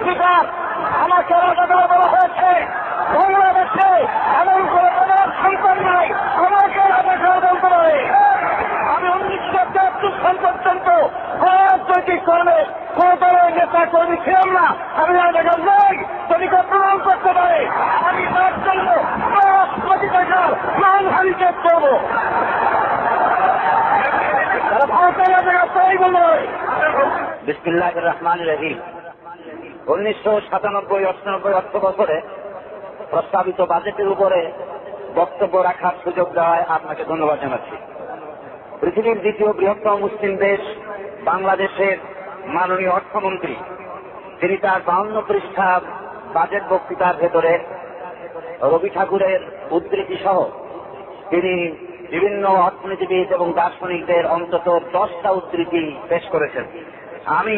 Speaker, আমাকে রাজাকার বলা হয়েছে। বাংলাদেশে এমন কোন সন্তান নাই আমাকে রাজাকার বলতে পারে। আমি 1973 সাল পর্যন্ত রাজনৈতিক কর্মে কোন দলের নেতা কর্মী ছিলাম না। আমি রাজাকার নই, যদি কেউ প্রমাণ করতে পারে আমি তার জন্য 5 কোটি টাকার মানহানি চেক করবো। তারা ভারতের রাজাকার তাই বলবে। বিসমিল্লাহির রহমানির রহিম। 1997-98 অর্থ বছরে প্রস্তাবিত বাজেটের উপরে বক্তব্য রাখার সুযোগ দেওয়ায় আপনাকে ধন্যবাদ জানাচ্ছি। পৃথিবীর দ্বিতীয় বৃহত্তম মুসলিম দেশ বাংলাদেশের মাননীয় অর্থমন্ত্রী তিনি তার 52 পৃষ্ঠা বাজেট বক্তৃতার ভেতরে রবি ঠাকুরের উদ্ধৃতি সহ তিনি বিভিন্ন অর্থনীতিবিদ এবং দার্শনিকদের অন্তত 10টা উদ্ধৃতি পেশ করেছেন। আমি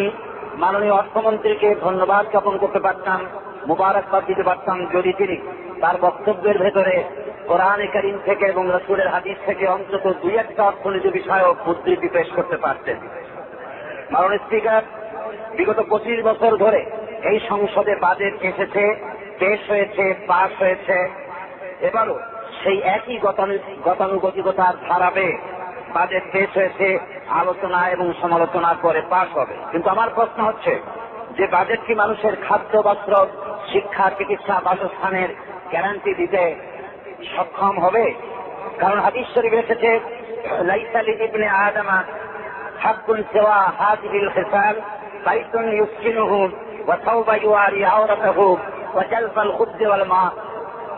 মাননীয় অর্থমন্ত্রীকে ধন্যবাদ জ্ঞাপন করতে পারতাম, মুবারকবাদ দিতে পারতাম যদি তিনি তার বক্তব্যের ভেতরে কোরআনে কারীম থেকে এবং রাসূলের হাদিস থেকে অন্তত 2-1টা অর্থনীতি বিষয়ক উদ্ধৃতি পেশ করতে পারতেন। মাননীয় স্পিকার, বিগত 25 বছর ধরে এই সংসদে বাজেট এসেছে, পেশ হয়েছে, পাশ হয়েছে। এবারও সেই একই গতানুগতিকতার ধারাবে বাজেট পেশ হয়েছে, আলোচনা এবং সমালোচনার পরে পাশ হবে। কিন্তু আমার প্রশ্ন হচ্ছে যে বাজেট কি মানুষের খাদ্য, বস্ত্র, শিক্ষা, চিকিৎসা, বাসস্থানের গ্যারান্টি দিতে সক্ষম হবে? কারণ হাদিস শরীফে এসেছে লাইসা লিবনে আদমা হাক্কুন সিওয়া হাযিহিল খিসাল বাইতুন ইউসকিনুহু ওয়া তাওবা ইউআরি আওরাতাহু ওয়া জালফাল খুবজ ওয়াল মা।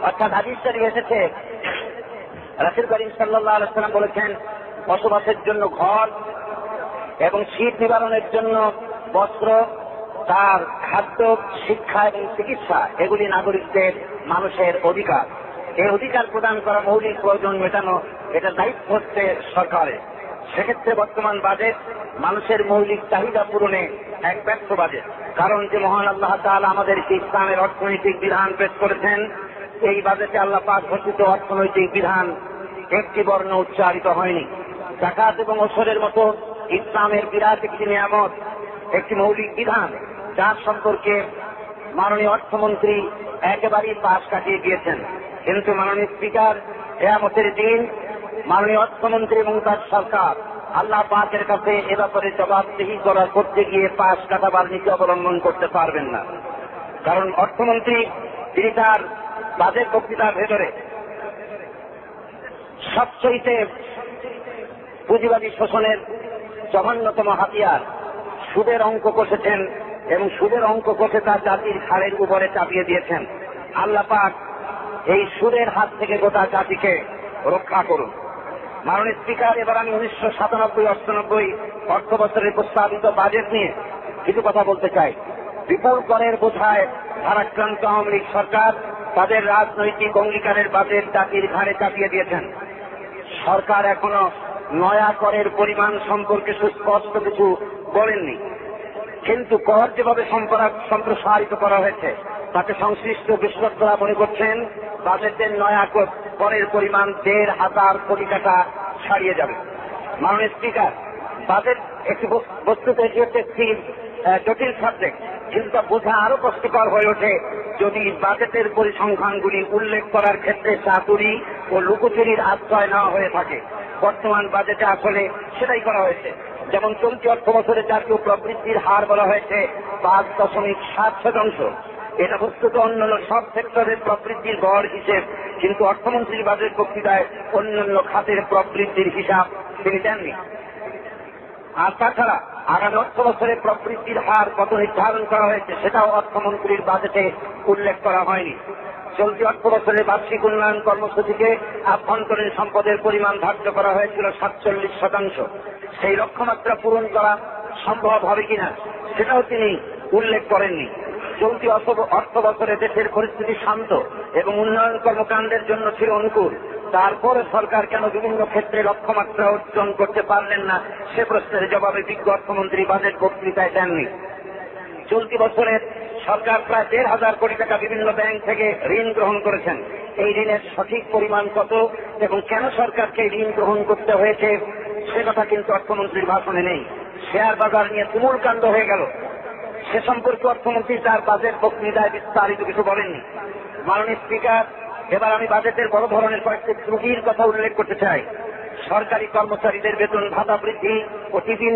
অর্থাৎ হাদিস শরীফে এসেছে রাসূল করিম সাল্লাল্লাহু আলাইহি ওয়াসাল্লাম বলেছেন বসবাসের জন্য ঘর এবং শীত নিবারণের জন্য বস্ত্র, তার খাদ্য, শিক্ষা এবং চিকিৎসা এগুলি নাগরিকদের মানুষের অধিকার। এই অধিকার প্রদান করা, মৌলিক প্রয়োজন মেটানো, এটা দায়িত্ব হচ্ছে সরকারের। সেক্ষেত্রে বর্তমান বাজেট মানুষের মৌলিক চাহিদা পূরণে এক ব্যর্থ বাজেট। কারণ যে মহান আল্লাহ তাআলা আমাদের ইসলামের অর্থনৈতিক বিধান পেশ করেছেন, এই বাজেটে আল্লাহ পাক ঘোষিত অর্থনৈতিক বিধান একটি বর্ণ উচ্চারিত হয়নি। যাকাত এবং ওশরের মতো ইসলামের বিরাট একটি নিয়ামত, একটি মৌলিক বিধান, যার সম্পর্কে মাননীয় অর্থমন্ত্রী একেবারেই পাশ কাটিয়ে দিয়েছেন। কিন্তু মাননীয় স্পিকার, কিয়ামতের দিন মাননীয় অর্থমন্ত্রী এবং তার সরকার আল্লাহ পাকের কাছে এ ব্যাপারে জবাবদিহি করতে গিয়ে পাশ কাটাবার নীতি অবলম্বন করতে পারবেন না। কারণ অর্থমন্ত্রী তিনি তার বাজেট বক্তৃতার ভেতরে সবচেয়ে পুঁজিবাদী শোষণের জঘন্যতম হাতিয়ার সুদের অঙ্ক কষেছেন এবং সুদের অঙ্ক কষে তার জাতির ঘাড়ের উপরে চাপিয়ে দিয়েছেন। আল্লাহ পাক এই সুদের হাত থেকে গোটা জাতিকে রক্ষা করুন। মাননীয় স্পিকার, এবার আমি 1997-98 অর্থ বছরের প্রস্তাবিত বাজেট নিয়ে কিছু কথা বলতে চাই। বিপুল করের বোঝায় ভারাক্রান্ত আওয়ামী লীগ সরকার তাদের রাজনৈতিক অঙ্গীকারের বাজেট জাতির ঘাড়ে চাপিয়ে দিয়েছেন। সরকার এখনো নয়া করের পরিমাণ সম্পর্কে সুস্পষ্ট কিছু বলেননি, কিন্তু কর যেভাবে সম্প্রসারিত করা হয়েছে তাতে সংশ্লিষ্ট বিশ্লেষকরা মনে করছেন বাজেটের নয়া করের পরিমাণ 1,500 কোটি টাকা ছাড়িয়ে যাবে। মাননীয় স্পিকার, বাজেট একটি বস্তুত এটি হচ্ছে একটি জটিল সাবজেক্ট, কিন্তু তা বোঝা আরো কষ্টকর হয়ে ওঠে যদি বাজেটের পরিসংখ্যানগুলি উল্লেখ করার ক্ষেত্রে চাতুরি ও লুকোচুরির আশ্রয় নেওয়া হয়ে থাকে। বর্তমান বাজেটে আসলে সেটাই করা হয়েছে। যেমন চলতি অর্থ বছরে জাতীয় প্রবৃদ্ধির হার বলা হয়েছে 5.7%। এটা বস্তুত অন্যান্য সব সেক্টরের প্রবৃদ্ধির গড় হিসেব, কিন্তু অর্থমন্ত্রীর বাজেট বক্তৃতায় অন্যান্য খাতের প্রবৃদ্ধির হিসাব তিনি দেননি। আর তাছাড়া আগামী অর্থ বছরে প্রবৃদ্ধির হার কত নির্ধারণ করা হয়েছে সেটাও অর্থমন্ত্রীর বাজেটে উল্লেখ করা হয়নি। চলতি অর্থ বছরের বার্ষিক উন্নয়ন কর্মসূচিকে আভ্যন্তরীণ সম্পদের পরিমাণ ধার্য করা হয়েছিল 47%। সেই লক্ষ্যমাত্রা পূরণ করা সম্ভব হবে কিনা সেটাও তিনি উল্লেখ করেননি। চলতি অর্থ বছরে দেশের পরিস্থিতি শান্ত এবং উন্নয়ন কর্মকাণ্ডের জন্য ছিল অনুকূল, তারপরে সরকার কেন বিভিন্ন ক্ষেত্রে লক্ষ্যমাত্রা অর্জন করতে পারলেন না সে প্রশ্নের জবাবে বিজ্ঞ অর্থমন্ত্রী বাজেট বক্তৃতায় দেননি। চলতি বছরের সরকার প্রায় 1,500 কোটি টাকা বিভিন্ন ব্যাংক থেকে ঋণ গ্রহণ করেছেন। এই ঋণের সঠিক পরিমাণ কত এবং কেন সরকারকে ঋণ গ্রহণ করতে হয়েছে সে কথা কিন্তু অর্থমন্ত্রীর ভাষণে নেই। শেয়ার বাজার নিয়ে তুমুল কাণ্ড হয়ে গেল। সে সম্পর্কে অর্থমন্ত্রী তার বাজেট বক্তৃতায় বিস্তারিত কিছু বলেননি। মাননীয় স্পিকার, এবার আমি বাজেটের বড় ধরনের কয়েকটি ত্রুটির কথা উল্লেখ করতে চাই। সরকারি কর্মচারীদের বেতন ভাতা বৃদ্ধি ও টিফিন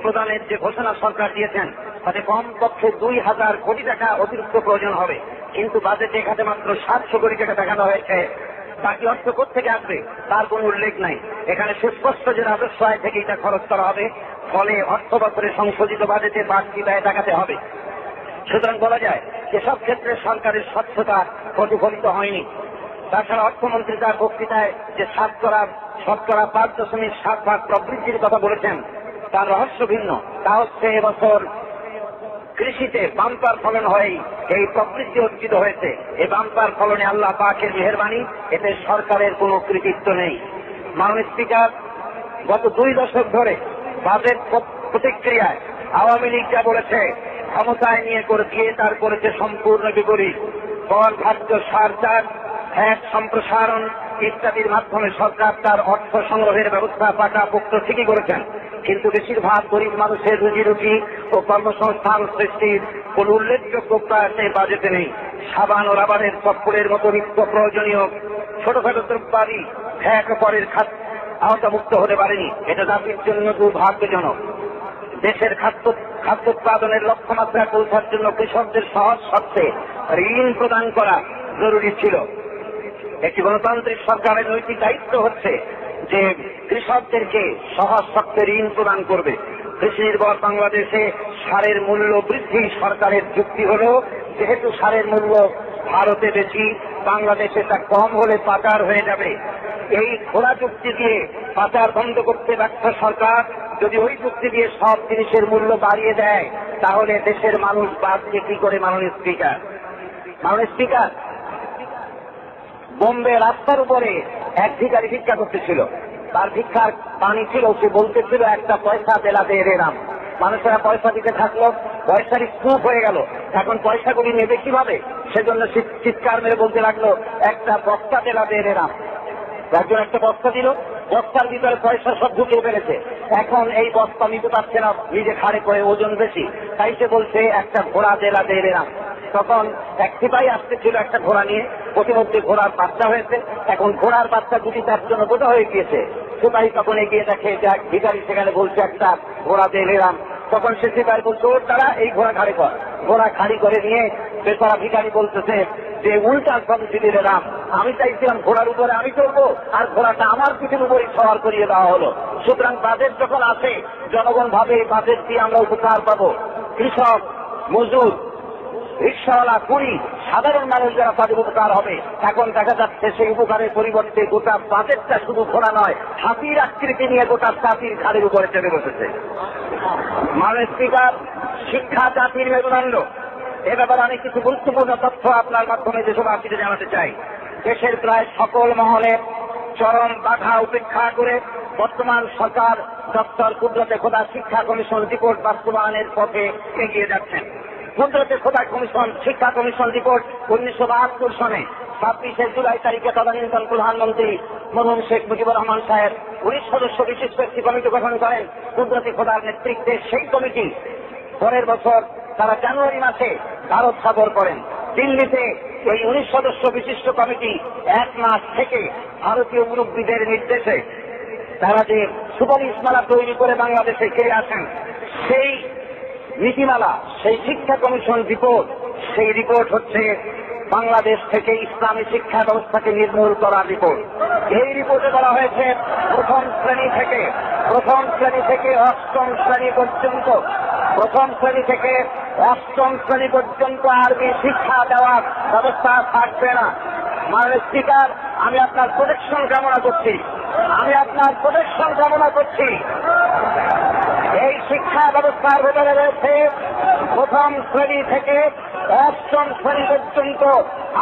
প্রদানের যে ঘোষণা সরকার দিয়েছেন তাতে কমপক্ষে 2000 কোটি টাকা অতিরিক্ত প্রয়োজন হবে, কিন্তু বাজেটে এখানে মাত্র 700 কোটি টাকা দেখানো হয়েছে। বাকি অর্থ কোথেকে আসবে তার কোনো উল্লেখ নাই। এখানে সুস্পষ্ট যে রাজস্ব আয় থেকে এটা খরচ করা হবে, ফলে অর্থ বছরে সংশোধিত বাজেটে বাড়তি ব্যয় দেখাতে হবে। সুতরাং বলা যায় এসব ক্ষেত্রে সরকারের স্বচ্ছতা প্রতিফলিত হয়নি। তাছাড়া অর্থমন্ত্রী তার বক্তৃতায় যে 5.7% প্রবৃদ্ধির কথা বলেছেন তার রহস্য ভিন্ন। তা হচ্ছে এবছর কৃষিতে বাম্পার ফলন হয়েই এই প্রবৃদ্ধি অর্জিত হয়েছে। এই বাম্পার ফলনে আল্লাহ পাকের মেহেরবানি, এতে সরকারের কোনো কৃতিত্ব নেই। মাননীয় স্পিকার, গত 2 দশক ধরে বাজেট প্রতিক্রিয়ায় আওয়ামী লীগ যা বলেছে ক্ষমতায় নিয়ে দিয়ে তার করেছে সম্পূর্ণ বিপরীত। কর ধার্য সারচার্জ, ভ্যাট সম্প্রসারণ ইত্যাদির মাধ্যমে সরকার তার অর্থ সংগ্রহের ব্যবস্থা পাকাপোক্ত ঠিকই করেছেন, কিন্তু বেশিরভাগ গরিব মানুষের রুজি রুটি ও কর্মসংস্থান সৃষ্টির কোন উল্লেখযোগ্য প্রয়াস এই বাজেটে নেই। সাবান ও রাবারের চপ্পলের মতো নিত্য প্রয়োজনীয় ছোটখাটো দ্রব্যাদি ভ্যাট ও করের আওতামুক্ত হতে পারেনি। এটা জাতির জন্য দুর্ভাগ্যজনক। দেশের খাদ্য উৎপাদনের লক্ষ্যমাত্রা পৌঁছার জন্য কৃষকদের সহজ শর্তে ঋণ প্রদান করা জরুরি ছিল। একটি গণতান্ত্রিক সরকারের নৈতিক দায়িত্ব হচ্ছে যে কৃষকদেরকে সহজ শর্তে ঋণ প্রদান করবে। কৃষি নির্ভর বাংলাদেশে সারের মূল্য বৃদ্ধি সরকারের যুক্তি হল, যেহেতু সারের মূল্য ভারতে বেশি, বাংলাদেশে তা কম হলে পাচার হয়ে যাবে। এই খোলা যুক্তি দিয়ে পাচার বন্ধ করতে ব্যর্থ সরকার যদি ওই যুক্তি দিয়ে সব জিনিসের মূল্য বাড়িয়ে দেয়, তাহলে দেশের মানুষ বাঁচবে কি করে? মাননীয় স্পিকার, বোম্বে রাস্তার উপরে এক ভিখারি ভিক্ষা করতেছিল। তার ভিক্ষার পানি ছিল, সে বলতেছিল 1 পয়সা দেলা দে রে রাম। মানুষেরা পয়সা দিতে থাকলো, পয়সার স্তূপ হয়ে গেল। এখন পয়সাগুলি নেবে কিভাবে? সেজন্য চিৎকার মেরে বলতে লাগলো 1 বস্তা দেলা দে রে রাম। একজন একটা বস্তা দিল, বস্তার ভিতরে পয়সা সব ঢুকিয়ে ফেলেছে। এখন এই বস্তা নিতে পারছে না, নিজে ঘাড়ে করে, ওজন বেশি, তাই সে বলছে 1 ঘোড়া দেলা দে রে রাম। তখন এক সিপাহী আসতেছিল একটা ঘোড়া নিয়ে, প্রতিমধ্যে ঘোড়ার বাচ্চা হয়েছে। এখন ঘোড়ার বাচ্চা দুটি তার জন্য বোঝা হয়ে গিয়েছে। সিপাহী তখন এগিয়ে দেখে যে এক ভিখারি সেখানে বলছে 1 ঘোড়া দে রে রাম। তখন সে সিপাহী বলছে, ওর দ্বারা এই ঘোড়া ঘাড়ে কর। ঘোড়া খাড়ি করে নিয়ে বেচারা ভিখারি বলতেছে যে উল্টা সবজি দিলে রাম, আমি চাইছিলাম ঘোড়ার উপরে আমি চড়বো, আর ঘোড়াটা আমার পিঠের উপরে সওয়ার করিয়ে দেওয়া হলো। সুতরাং বাজেট যখন আসে, জনগণ ভাবে বাজেট দিয়ে আমরা উপকার পাবো। কৃষক, মজুর, রিক্সাওয়ালা, কুড়ি, সাধারণ মানুষ যারা তাদের উপকার হবে। এখন দেখা যাচ্ছে সেই উপকারের পরিবর্তে গোটা বাজেটটা শুধু ঘোড়া নয়, হাতির আকৃতি নিয়ে গোটা জাতির ঘাড়ের উপরে চেপে বসেছে। মাননীয় স্পিকার, শিক্ষা জাতির মেরুদণ্ড। এ ব্যাপারে আমি কিছু গুরুত্বপূর্ণ তথ্য আপনার মাধ্যমে দেশবাসীকে জানাতে চাই। দেশের প্রায় সকল মহলে চরম বাধা উপেক্ষা করে বর্তমান সরকার ডক্টর কুদরতে খোদা শিক্ষা কমিশন রিপোর্ট বাস্তবায়নের পথে এগিয়ে যাচ্ছেন। কুদরতে খোদা শিক্ষা কমিশন রিপোর্ট 1972 সনে 26শে জুলাই তারিখে তদানীন্তন প্রধানমন্ত্রী মরহুম শেখ মুজিবুর রহমান সাহেব 19 সদস্য বিশিষ্ট একটি কমিটি গঠন করেন কুদরতে খোদার নেতৃত্বে। সেই কমিটি পরের বছর তারা জানুয়ারি মাসে ভারত সফর করেন। দিল্লিতে এই 19 সদস্য বিশিষ্ট কমিটি 1 মাস থেকে ভারতীয় মুরব্বীদের নির্দেশে তারা যে সুপারিশমালা তৈরি করে বাংলাদেশে ফিরে আসেন, সেই নীতিমালা, সেই শিক্ষা কমিশন রিপোর্ট, সেই রিপোর্ট হচ্ছে বাংলাদেশ থেকে ইসলামী শিক্ষা ব্যবস্থাকে নির্মূল করার রিপোর্ট। এই রিপোর্টে বলা হয়েছে প্রথম শ্রেণী থেকে 8ম শ্রেণী পর্যন্ত আরবি শিক্ষা দেওয়ার ব্যবস্থা থাকবে না। মাননীয় স্পিকার, আমি আপনার প্রোটেকশন কামনা করছি। এই শিক্ষা ব্যবস্থার ভেতরে রয়েছে প্রথম শ্রেণী থেকে 8ম শ্রেণী পর্যন্ত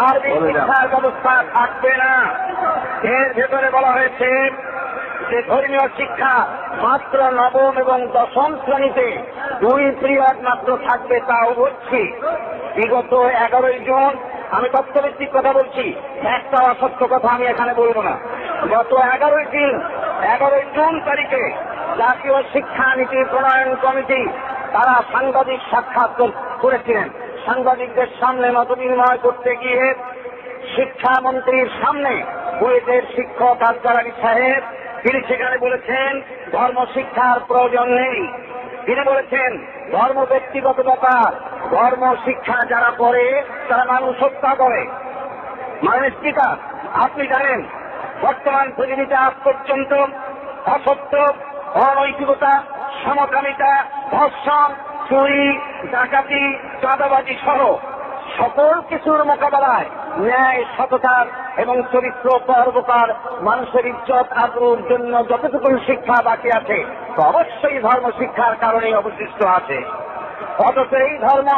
আরবি শিক্ষার ব্যবস্থা থাকবে না। এর ভেতরে বলা হয়েছে যে ধর্মীয় শিক্ষা মাত্র 9ম এবং 10ম শ্রেণীতে 2 পিরিয়ড মাত্র থাকবে, তাও বলছি। বিগত 11ই জুন, আমি তথ্যভিত্তিক কথা বলছি, একটা অসত্য কথা আমি এখানে বলবো না। গত 11ই জুন তারিখে জাতীয় শিক্ষা নীতি প্রণয়ন কমিটি তারা সাংবাদিক সাক্ষাৎ করেছিলেন। সাংবাদিকদের সামনে মত বিনিময় করতে গিয়ে শিক্ষামন্ত্রীর সামনে বুয়েটের শিক্ষক আফজাল আলী সাহেব তিনি সেখানে বলেছেন ধর্ম শিক্ষার প্রয়োজন নেই। তিনি বলেছেন ধর্ম ব্যক্তিগত ব্যাপার, ধর্ম শিক্ষা যারা করে তারা মানুষ হত্যা করে। মাননীয় স্পিকার, আপনি জানেন বর্তমান পৃথিবীতে আজ পর্যন্ত অসত্য, অনৈতিকতা, সমকামিতা, ধর্ষণ, চুরি, ডাকাতি, চাঁদাবাজি সহ সকল কিছুর মোকাবেলায় ন্যায়, সততার এবং চরিত্র পরোপকার, মানুষের ইজ্জত আবরুর জন্য যতটুকু শিক্ষা বাকি আছে তো অবশ্যই ধর্ম শিক্ষার কারণেই অবশিষ্ট আছে। অথচ এই ধর্ম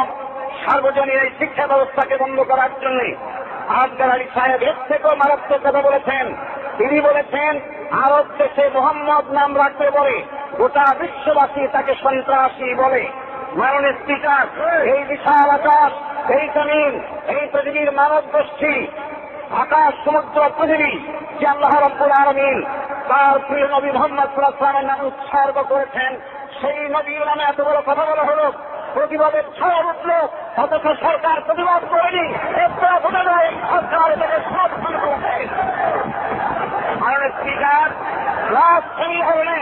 সার্বজনীন এই শিক্ষা ব্যবস্থাকে বন্ধ করার জন্য আফজাল আলী সাহেব এর থেকেও মারাত্মক কথা বলেছেন। তিনি বলেছেন আরব দেশে মোহাম্মদ নাম রাখতে বলে গোটা বিশ্ববাসী তাকে সন্ত্রাসী বলে। মাননীয় স্পিকার, এই বিশাল আকাশ, এই জমিন, এই পৃথিবীর মানব গোষ্ঠী, আকাশ, সমুদ্র, পৃথিবী যে আল্লাহ রাব্বুল আলামিন তার প্রিয় নবী মুহাম্মদ সাল্লাল্লাহু আলাইহি ওয়াসাল্লামের নামে উৎসর্গ করেছেন, সেই নবীর নামে এত বড় কথা বলা হলো, প্রতিবাদের ছায়া উঠল, অথচ সরকার প্রতিবাদ করেনি। সরকার এটাকে সমর্থন করেছে। মাননীয় স্পিকার, ব্লাসফেমি হলে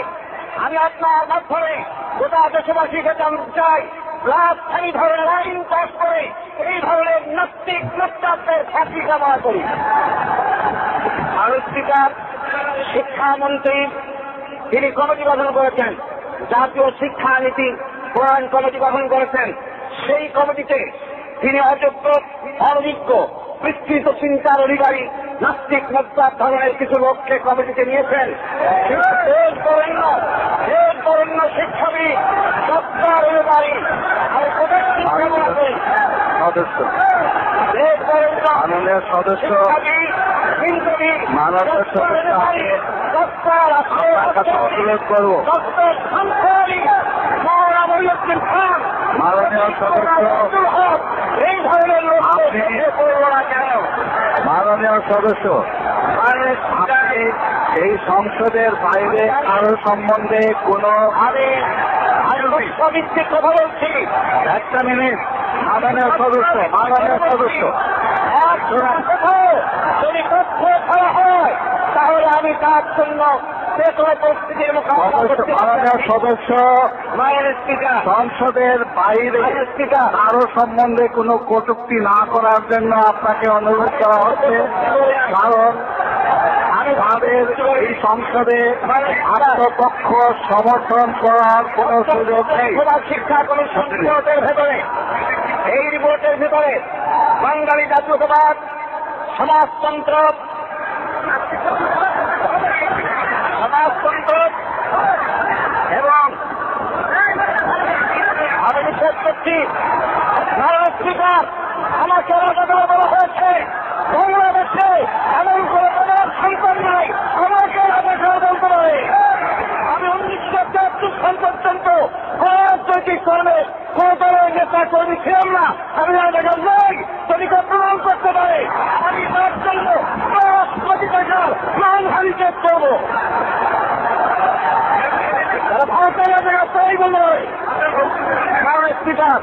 আমি আপনার মাধ্যমে গোটা দেশবাসীকে জানতে চাই, ব্লাসফেমি ধরনের আইন পাস করে এই ধরনের নাস্তিক মুক্তাদের ফাঁসি কামনা করি। মাননীয় স্পিকার, শিক্ষামন্ত্রী তিনি কমিটি গঠন করেছেন, জাতীয় শিক্ষানীতি প্রণয়ন কমিটি গঠন করেছেন। সেই কমিটিতে তিনি অযোগ্য, অনভিজ্ঞ, বিস্তৃত চিন্তার অধিকারী নাস্তিক মুক্তার ধরনের কিছু লোককে কমিটিতে নিয়েছেন। বরেণ্য শিক্ষাবিদ, সত্তার অধিকারী আর কোটার সদস্য, মাননীয় সদস্য, মাননীয় সদস্য, আপনার কাছে অনুরোধ করবো মাননীয় সদস্য, এই ধরনের লোক মাননীয় সদস্য, আপনি এই সংসদের বাইরে কারো সম্বন্ধে কোনো সবিস্তিক কথা বলছি। একটা মিনিট, মাননীয় সদস্য, মাননীয় সদস্য, যদি তথ্য ছাড়া হয় তাহলে আমি তার জন্য যে কোনো পরিস্থিতির মোকাবিলা করতে মাননীয় সদস্য, মাননীয় স্পিকার, সংসদের বাইরে কারো সম্বন্ধে কোনো কটূক্তি না করার জন্য আপনাকে অনুরোধ করা হচ্ছে। কারণ তাদের এই সংসদে আত্মপক্ষ সমর্থন করার কোন সুযোগ নেই। শিক্ষা কমিশন রিপোর্টের ভেতরে, এই রিপোর্টের ভেতরে বাঙালি জাতীয়তাবাদ, সমাজতন্ত্র এবং আমি নিষেধ করছি। মাননীয় স্পিকার, আমাকে বলা হয়েছে বাংলাদেশে এমন কোনো সন্তান নাই আমাকে রাজাকার বলতে পারে। আমি 1973 সাল পর্যন্ত রাজনৈতিক কর্মে কোন দলের নেতা কর্মী ছিলাম না। আমি রাজাকার নই, যদি কেউ প্রমাণ করতে পারে আমি তার জন্য 10 কোটি টাকার মানহানি চেক করব। তারা ভারতের রাজাকার তাই বলবে। কারণ স্পিকার,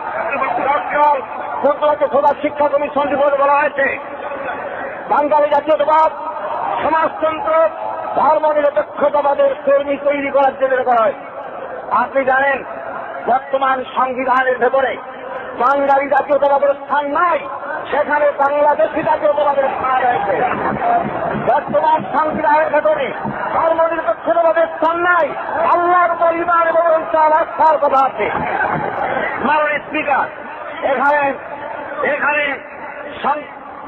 সরকার শিক্ষা কমিশন রিপোর্ট বলা হয়েছে বাঙালি জাতীয়তাবাদ, সমাজতন্ত্র, ধর্ম নিরপেক্ষতাবাদের কর্মী তৈরি করার জন্য করা হয়। আপনি জানেন বর্তমান সংবিধানের ভেতরে বাঙালি জাতীয়তাবাদের স্থান নাই, সেখানে বাংলাদেশি জাতীয়তাবাদের স্থান রয়েছে। বর্তমান সংবিধানের ভেতরে ধর্ম নিরপেক্ষতাবাদের স্থান নাই, আল্লাহর পরিবার এবং আস্থার কথা আছে। মাননীয় স্পিকার, এখানে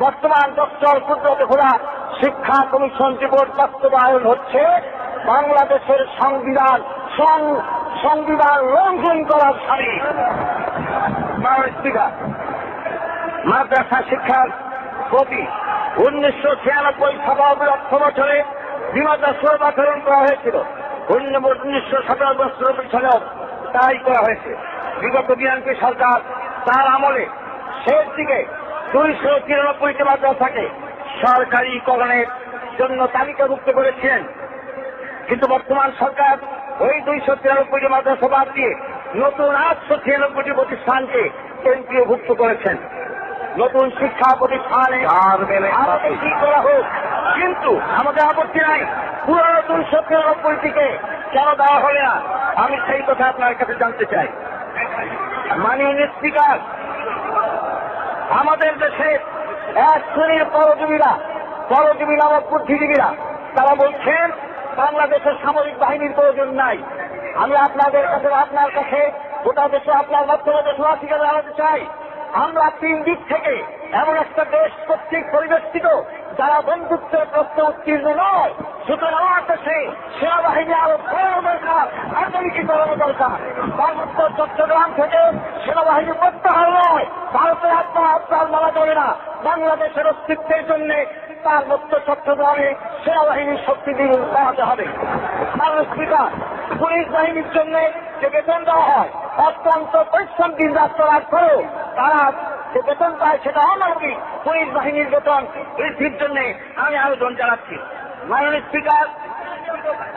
বর্তমান ডক্টর কুদরত খোদা শিক্ষা কমিশন রিপোর্ট বাস্তবায়ন হচ্ছে বাংলাদেশের সংবিধান লঙ্ঘন করার সামিল। মাননীয় স্পিকার, মাদ্রাসা শিক্ষার প্রতি 1996 অর্থ বছরে বিমাতা সুরবাচরণ করা হয়েছিল। 1997 সালেও তাই করা হয়েছে। বিগত বিএনপি সরকার তার আমলে শেষ দিকে 293টি মাদ্রাসাকে সরকারিকরণের জন্য তালিকাভুক্ত করেছিলেন, কিন্তু বর্তমান সরকার ওই 293টি মাদ্রাসা বাদ দিয়ে নতুন 896টি প্রতিষ্ঠানকে কেন্দ্রীয়ভুক্ত করেছেন। নতুন শিক্ষা প্রতিষ্ঠানে আমাদের ঠিক করা হোক, কিন্তু আমাদের আপত্তি নাই পুরনো 293টিকে কেন দেওয়া হবে না, আমি সেই কথা আপনার কাছে জানতে চাই। মাননীয় স্পিকার, আমাদের দেশে এক শ্রেণীর পরজীবী নামক বুদ্ধিজীবীরা তারা বলছেন বাংলাদেশের সামরিক বাহিনীর প্রয়োজন নাই। আমি আপনার কাছে গোটা দেশে আপনার মাধ্যমে দেশবাসীকে জানাতে চাই, আমরা 3 দিক থেকে এমন একটা দেশ কর্তৃক পরিবেষ্টিত যারা বন্ধুত্বের প্রশ্নে উত্তীর্ণ নয়। সুতরাং আমার দেশে সেনাবাহিনী আরো বড় দরকার, আধুনিকীকরণ দরকার। পার্বত্য চট্টগ্রাম থেকে সেনাবাহিনী প্রত্যাহার নয়, ভারতের আত্মহত্যার মারা যাবে না। বাংলাদেশের অস্তিত্বের জন্য পার্বত্য চট্টগ্রামে সেনাবাহিনীর শক্তি দিয়ে বাড়াতে হবে। মাননীয় স্পিকার, পুলিশ বাহিনীর জন্য যে বেতন দেওয়া হয় অত্যন্ত পরিশ্রম দিন রাত করার পরেও তারা যে বেতন পায় সেটা অমানবিক। পুলিশ বাহিনীর বেতন বৃদ্ধির জন্য আমি আবেদন জানাচ্ছি। মাননীয় স্পিকার,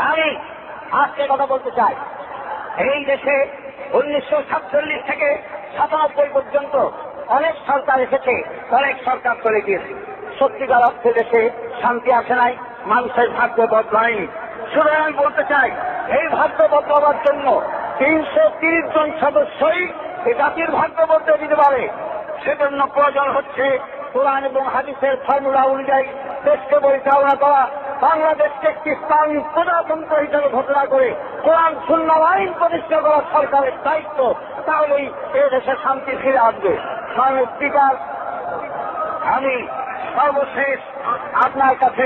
আমি আজকে কথা বলতে চাই, এই দেশে 1947 থেকে 97 পর্যন্ত অনেক সরকার এসেছে, অনেক সরকার চলে গিয়েছে। সত্যিকার অর্থে দেশে শান্তি আসে নাই, মানুষের ভাগ্য বদলায়নি। সুতরাং আমি বলতে চাই, এই ভাগ্য বদলাবার জন্য 330 জন সদস্যই এই জাতির ভাগ্য বদলে দিতে পারে। সেজন্য প্রয়োজন হচ্ছে কোরআন এবং হাদিসের ফর্মুলা অনুযায়ী দেশকে পরিচালনা করা, বাংলাদেশকে একটি ইসলামী প্রজাতন্ত্র হিসেবে ঘোষণা করে কোরআন সুন্নাহ আইন প্রতিষ্ঠা করা সরকারের দায়িত্ব। তাহলেই এ দেশে শান্তি ফিরে আসবে। মাননীয় স্পিকার, আমি সর্বশেষ আপনার কাছে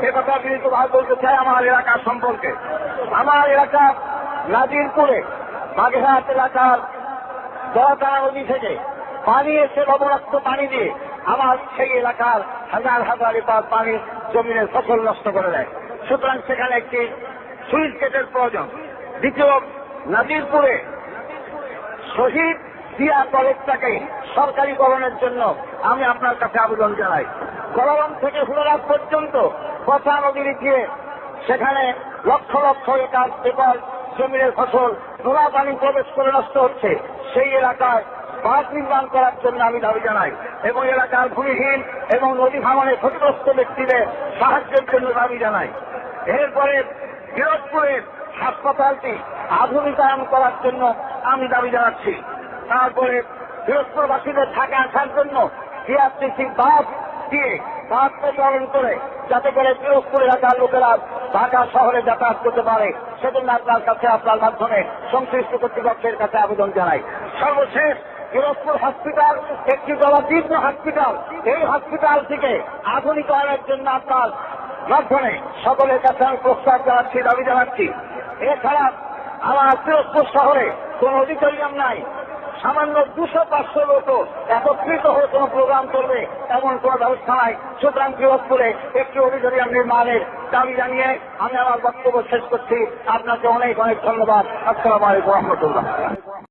একথা বিনীতভাবে বলতে চাই আমার এলাকা সম্পর্কে। আমার এলাকার নাজিরপুরে বাগেরহাট এলাকার দয়াতারা নদী থেকে পানি এসে লবণাক্ত পানি দিয়ে আমার সেই এলাকার হাজার হাজার একর পানি জমিনের ফসল নষ্ট করে দেয়। সুতরাং সেখানে একটি সুইচ গেটের প্রয়োজন। দ্বিতীয়, নাজিরপুরে শহীদ জিয়া কলেজটাকে সরকারিকরণের জন্য আমি আপনার কাছে আবেদন জানাই। গরম থেকে হুড়ারাত পর্যন্ত কথা নদীর গিয়ে সেখানে লক্ষ লক্ষ একর জমিনের ফসল নোনা পানি প্রবেশ করে নষ্ট হচ্ছে। সেই এলাকায় বাঁধ নির্মাণ করার জন্য আমি দাবি জানাই এবং এলাকার ভূমিহীন এবং নদী ভাঙনে ক্ষতিগ্রস্ত ব্যক্তিদের সাহায্যের জন্য দাবি জানাই। এরপরে পিরোজপুরের হাসপাতালটি আধুনিকায়ন করার জন্য আমি দাবি জানাচ্ছি। তারপরে পিরোজপুরবাসীদের থাকা আসার জন্য বিআরটিসি বাস দিয়ে বাস প্রচলন করে যাতে করে পিরোজপুর এলাকার লোকেরা ঢাকা শহরে যাতায়াত করতে পারে, সেজন্য আপনার কাছে আপনার মাধ্যমে সংশ্লিষ্ট কর্তৃপক্ষের কাছে আবেদন জানাই। সর্বশেষ, পিরোজপুর হসপিটাল একটি জলাতীর্ণ হসপিটাল, এই হসপিটালটিকে আধুনিকায়নের জন্য আপনার মাধ্যমে সকলের কাছে আমি প্রস্তাব জানাচ্ছি, দাবি জানাচ্ছি। এছাড়া আমার পিরোজপুর শহরে কোন অডিটোরিয়াম নাই, সামান্য 200-500 লোকও একত্রিত হয়ে কোন প্রোগ্রাম করবে এমন কোন ব্যবস্থা নাই। সুতরাং পিরোজপুরে একটি অডিটোরিয়াম নির্মাণের দাবি জানিয়ে আমি আমার বক্তব্য শেষ করছি। আপনাকে অনেক অনেক ধন্যবাদ। আসসালামু আলাইকুম ওয়া রাহমাতুল্লাহ।